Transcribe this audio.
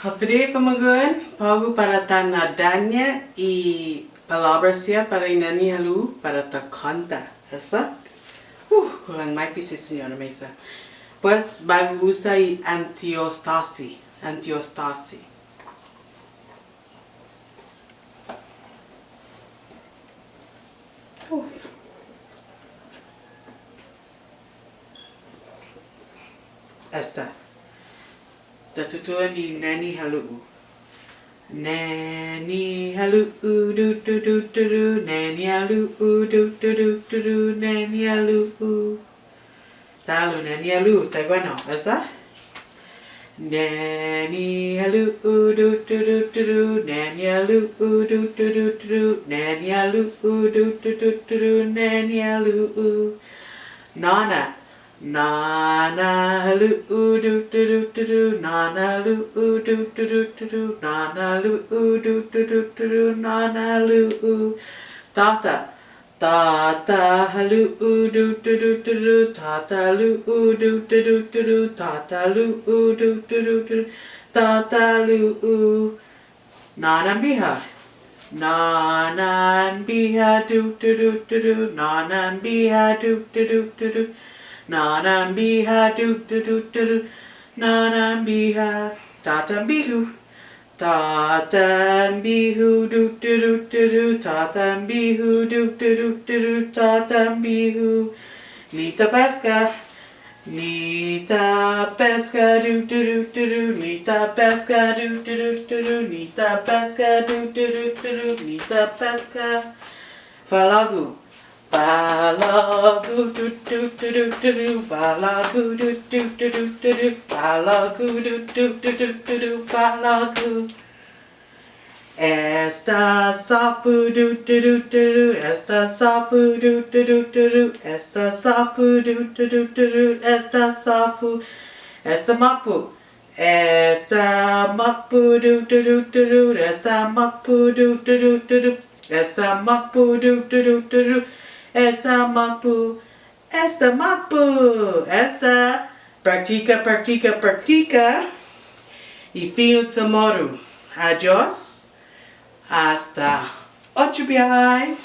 Havré Famagun, Pagu para tanadanya y palabras para inani halu para ta canta. ¿Esa? Kulang mai pisi señora Mesa. Pues bagu usa y antiostasi. Antiostasi. Esta. Tatutua ni nani halu. Nani halu do do do do do. Nani halu do do do do. Nani halu. Talu nani halu. Taiguano. Esa? Nani halu do do do do. Nani halu do do do do. Nani halu do do do do. Nani halu. Nana. Nana halu do do do do. Nana halu do do do do. Nana halu do do do do. Nana halu. Tata. Tata halu do do do do. Tata halu do do do do. Tata halu do do do. Tata halu. Nana biha. Nana biha do do do do. Nana biha do do do do. Nana biha do do do do. Nana biha. Tata bihu. Tata bihu do do do do. Tata bihu do do do do. Tata bihu. Nita pesca. Nita pesca do do do do. Nita pesca do do do do. Nita pesca do do do do. Nita pesca. Falagu. Falagu do do do do do. Falagu do do do do do. Falagu do do do do do. Falagu. Esta safu do do do do. Esta safu do do do do. Esta safu do do do do. Esta safu. Esta mapu. Esta mapu do do do do. Esta mapu do do do do. Esta mapu do do do do. Esta mapu. Esta mapu. Esta practica, practica, practica. Y fino tomorrow. Adiós. Hasta 8 bye.